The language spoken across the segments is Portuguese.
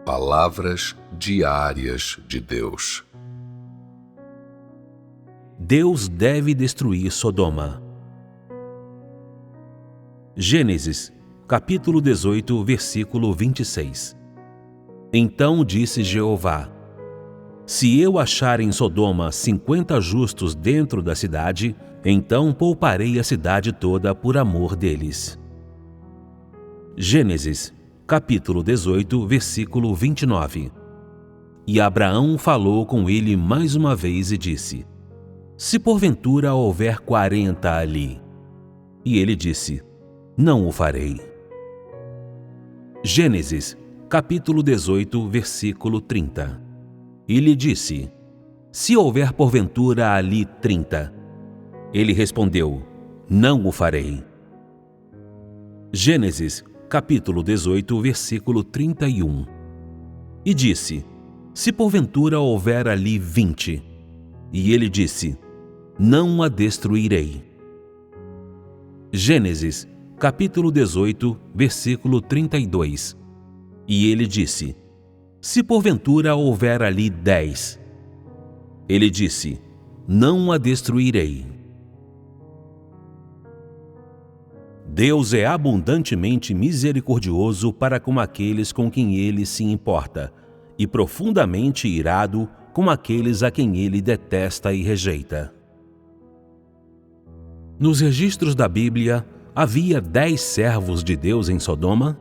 Palavras diárias de Deus. Deus deve destruir Sodoma. Gênesis, capítulo 18, versículo 26. Então disse Jeová: Se eu achar em Sodoma 50 justos dentro da cidade, então pouparei a cidade toda por amor deles. Gênesis, capítulo 18, versículo 29. E Abraão falou com ele mais uma vez e disse: Se porventura houver 40 ali. E ele disse: Não o farei. Gênesis, capítulo 18, versículo 30. E lhe disse: Se houver porventura ali 30. Ele respondeu: Não o farei. Gênesis, capítulo 18, versículo 31. E disse: Se porventura houver ali 20. E ele disse: Não a destruirei. Gênesis, capítulo 18, versículo 32. E ele disse: Se porventura houver ali 10. Ele disse: Não a destruirei. Deus é abundantemente misericordioso para com aqueles com quem ele se importa, e profundamente irado com aqueles a quem ele detesta e rejeita. Nos registros da Bíblia, havia 10 servos de Deus em Sodoma?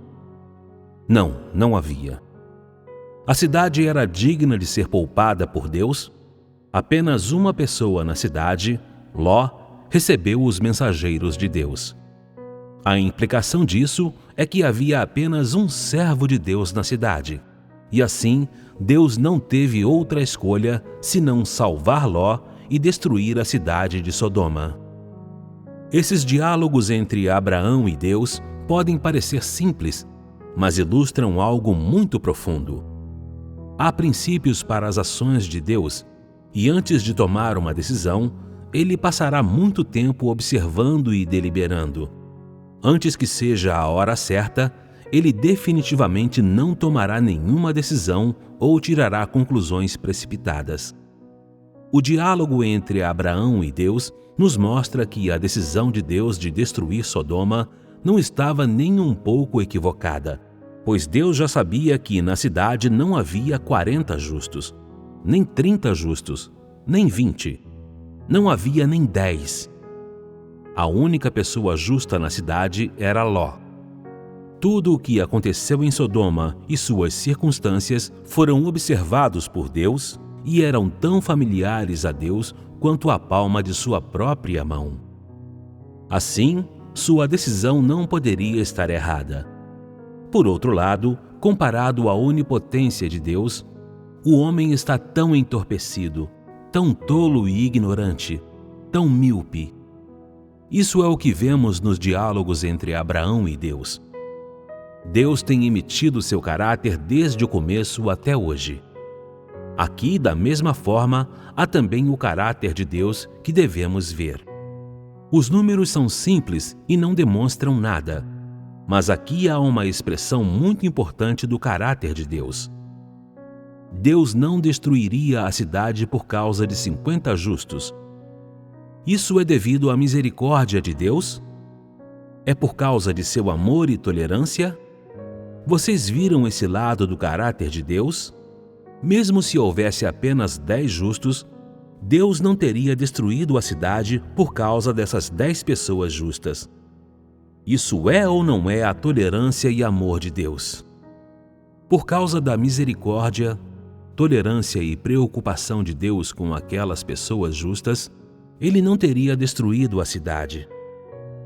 Não, não havia. A cidade era digna de ser poupada por Deus? Apenas uma pessoa na cidade, Ló, recebeu os mensageiros de Deus. A implicação disso é que havia apenas um servo de Deus na cidade, e assim Deus não teve outra escolha senão salvar Ló e destruir a cidade de Sodoma. Esses diálogos entre Abraão e Deus podem parecer simples, mas ilustram algo muito profundo. Há princípios para as ações de Deus, e antes de tomar uma decisão, ele passará muito tempo observando e deliberando. Antes que seja a hora certa, ele definitivamente não tomará nenhuma decisão ou tirará conclusões precipitadas. O diálogo entre Abraão e Deus nos mostra que a decisão de Deus de destruir Sodoma não estava nem um pouco equivocada, pois Deus já sabia que na cidade não havia 40 justos, nem 30 justos, nem 20. Não havia nem 10. A única pessoa justa na cidade era Ló. Tudo o que aconteceu em Sodoma e suas circunstâncias foram observados por Deus e eram tão familiares a Deus quanto a palma de sua própria mão. Assim, sua decisão não poderia estar errada. Por outro lado, comparado à onipotência de Deus, o homem está tão entorpecido, tão tolo e ignorante, tão míope. Isso é o que vemos nos diálogos entre Abraão e Deus. Deus tem emitido seu caráter desde o começo até hoje. Aqui, da mesma forma, há também o caráter de Deus que devemos ver. Os números são simples e não demonstram nada, mas aqui há uma expressão muito importante do caráter de Deus. Deus não destruiria a cidade por causa de 50 justos. Isso é devido à misericórdia de Deus? É por causa de seu amor e tolerância? Vocês viram esse lado do caráter de Deus? Mesmo se houvesse apenas 10 justos, Deus não teria destruído a cidade por causa dessas 10 pessoas justas. Isso é ou não é a tolerância e amor de Deus? Por causa da misericórdia, tolerância e preocupação de Deus com aquelas pessoas justas, ele não teria destruído a cidade.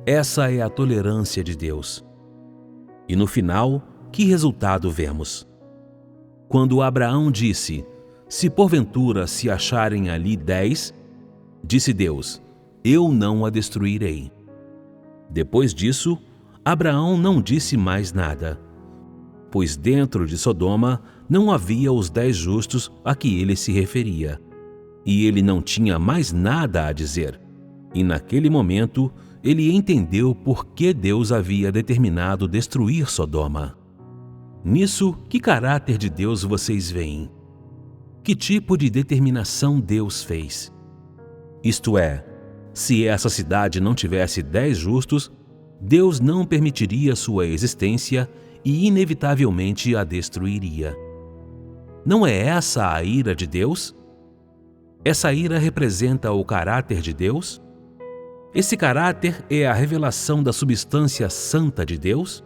Essa é a tolerância de Deus. E no final, que resultado vemos? Quando Abraão disse: Se porventura se acharem ali 10, disse Deus: Eu não a destruirei. Depois disso, Abraão não disse mais nada, pois dentro de Sodoma não havia os 10 justos a que ele se referia. E ele não tinha mais nada a dizer. E naquele momento, ele entendeu por que Deus havia determinado destruir Sodoma. Nisso, que caráter de Deus vocês veem? Que tipo de determinação Deus fez? Isto é, se essa cidade não tivesse 10 justos, Deus não permitiria sua existência e inevitavelmente a destruiria. Não é essa a ira de Deus? Essa ira representa o caráter de Deus? Esse caráter é a revelação da substância santa de Deus?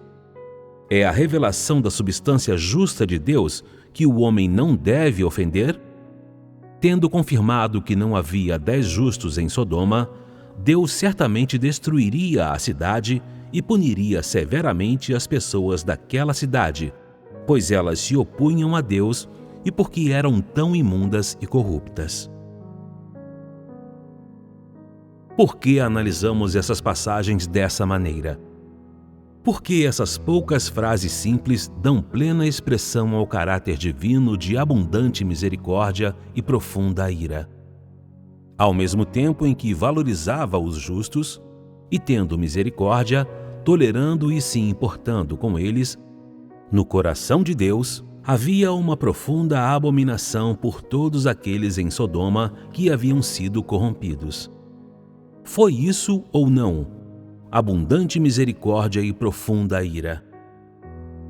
É a revelação da substância justa de Deus que o homem não deve ofender? Tendo confirmado que não havia 10 justos em Sodoma, Deus certamente destruiria a cidade e puniria severamente as pessoas daquela cidade, pois elas se opunham a Deus e porque eram tão imundas e corruptas. Por que analisamos essas passagens dessa maneira? Porque essas poucas frases simples dão plena expressão ao caráter divino de abundante misericórdia e profunda ira. Ao mesmo tempo em que valorizava os justos, e tendo misericórdia, tolerando e se importando com eles, no coração de Deus havia uma profunda abominação por todos aqueles em Sodoma que haviam sido corrompidos. Foi isso ou não? Abundante misericórdia e profunda ira.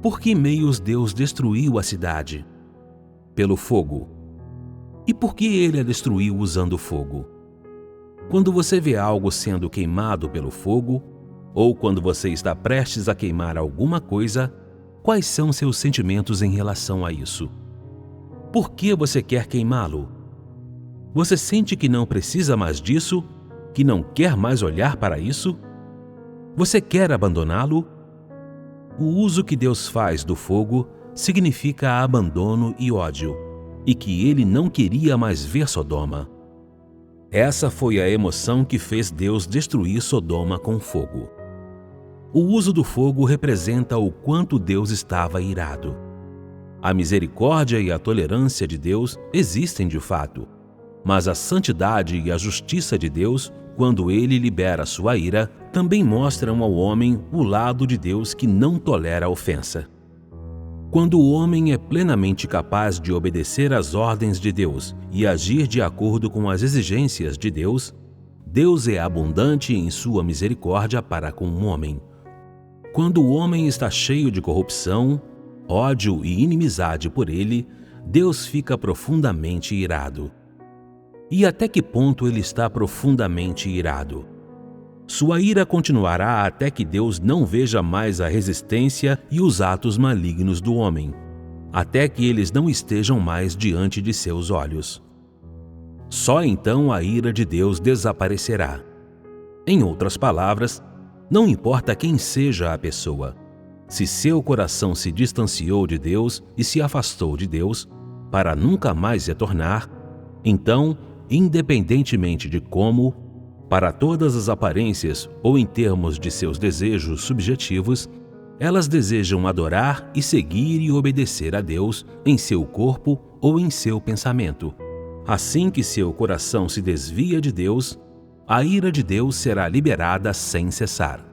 Por que meios Deus destruiu a cidade? Pelo fogo. E por que ele a destruiu usando fogo? Quando você vê algo sendo queimado pelo fogo, ou quando você está prestes a queimar alguma coisa, quais são seus sentimentos em relação a isso? Por que você quer queimá-lo? Você sente que não precisa mais disso? Que não quer mais olhar para isso? Você quer abandoná-lo? O uso que Deus faz do fogo significa abandono e ódio, e que ele não queria mais ver Sodoma. Essa foi a emoção que fez Deus destruir Sodoma com fogo. O uso do fogo representa o quanto Deus estava irado. A misericórdia e a tolerância de Deus existem de fato, mas a santidade e a justiça de Deus, quando ele libera sua ira, também mostram ao homem o lado de Deus que não tolera a ofensa. Quando o homem é plenamente capaz de obedecer às ordens de Deus e agir de acordo com as exigências de Deus, Deus é abundante em sua misericórdia para com o homem. Quando o homem está cheio de corrupção, ódio e inimizade por ele, Deus fica profundamente irado. E até que ponto ele está profundamente irado? Sua ira continuará até que Deus não veja mais a resistência e os atos malignos do homem, até que eles não estejam mais diante de seus olhos. Só então a ira de Deus desaparecerá. Em outras palavras, não importa quem seja a pessoa, se seu coração se distanciou de Deus e se afastou de Deus para nunca mais retornar, então, independentemente de como, para todas as aparências ou em termos de seus desejos subjetivos, elas desejam adorar e seguir e obedecer a Deus em seu corpo ou em seu pensamento. Assim que seu coração se desvia de Deus, a ira de Deus será liberada sem cessar.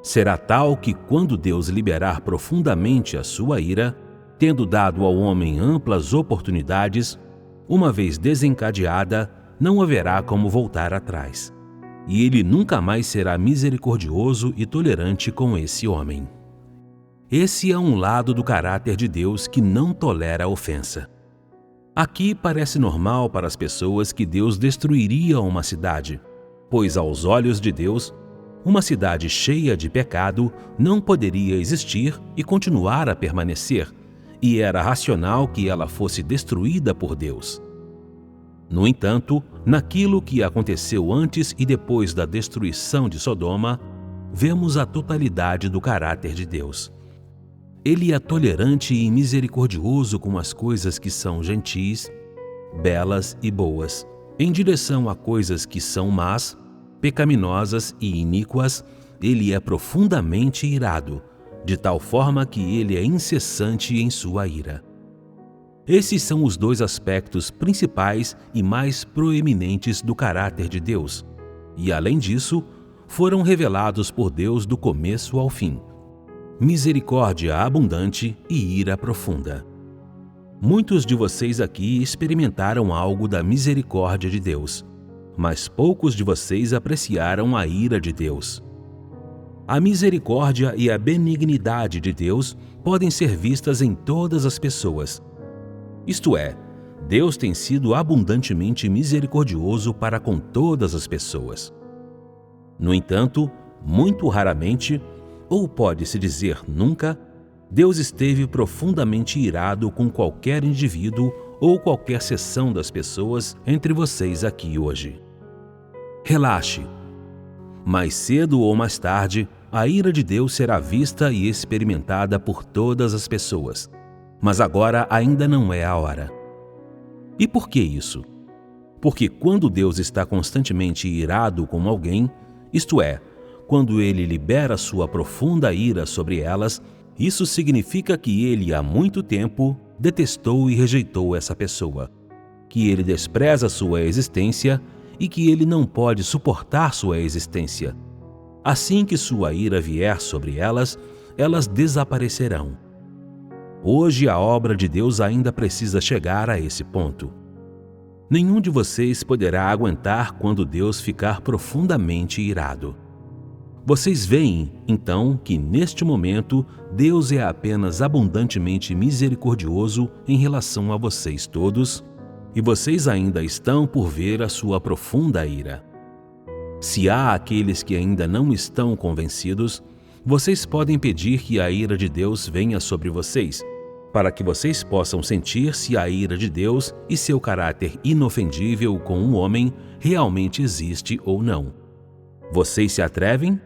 Será tal que quando Deus liberar profundamente a sua ira, tendo dado ao homem amplas oportunidades, uma vez desencadeada, não haverá como voltar atrás. E ele nunca mais será misericordioso e tolerante com esse homem. Esse é um lado do caráter de Deus que não tolera a ofensa. Aqui parece normal para as pessoas que Deus destruiria uma cidade, pois aos olhos de Deus, uma cidade cheia de pecado não poderia existir e continuar a permanecer, e era racional que ela fosse destruída por Deus. No entanto, naquilo que aconteceu antes e depois da destruição de Sodoma, vemos a totalidade do caráter de Deus. Ele é tolerante e misericordioso com as coisas que são gentis, belas e boas, em direção a coisas que são más, pecaminosas e iníquas. Ele é profundamente irado, de tal forma que ele é incessante em sua ira. Esses são os dois aspectos principais e mais proeminentes do caráter de Deus, e além disso, foram revelados por Deus do começo ao fim. misericórdia abundante e ira profunda. Muitos de vocês aqui experimentaram algo da misericórdia de Deus, mas poucos de vocês apreciaram a ira de Deus. A misericórdia e a benignidade de Deus podem ser vistas em todas as pessoas. Isto é, Deus tem sido abundantemente misericordioso para com todas as pessoas. No entanto, muito raramente, ou pode-se dizer nunca, Deus esteve profundamente irado com qualquer indivíduo ou qualquer seção das pessoas entre vocês aqui hoje. Relaxe. Mais cedo ou mais tarde, a ira de Deus será vista e experimentada por todas as pessoas. Mas agora ainda não é a hora. E por que isso? Porque quando Deus está constantemente irado com alguém, isto é, quando ele libera sua profunda ira sobre elas, isso significa que ele há muito tempo detestou e rejeitou essa pessoa, que ele despreza sua existência e que ele não pode suportar sua existência. Assim que sua ira vier sobre elas, elas desaparecerão. Hoje a obra de Deus ainda precisa chegar a esse ponto. Nenhum de vocês poderá aguentar quando Deus ficar profundamente irado. Vocês veem, então, que neste momento Deus é apenas abundantemente misericordioso em relação a vocês todos, e vocês ainda estão por ver a sua profunda ira. Se há aqueles que ainda não estão convencidos, vocês podem pedir que a ira de Deus venha sobre vocês, para que vocês possam sentir se a ira de Deus e seu caráter inofendível com um homem realmente existe ou não. Vocês se atrevem?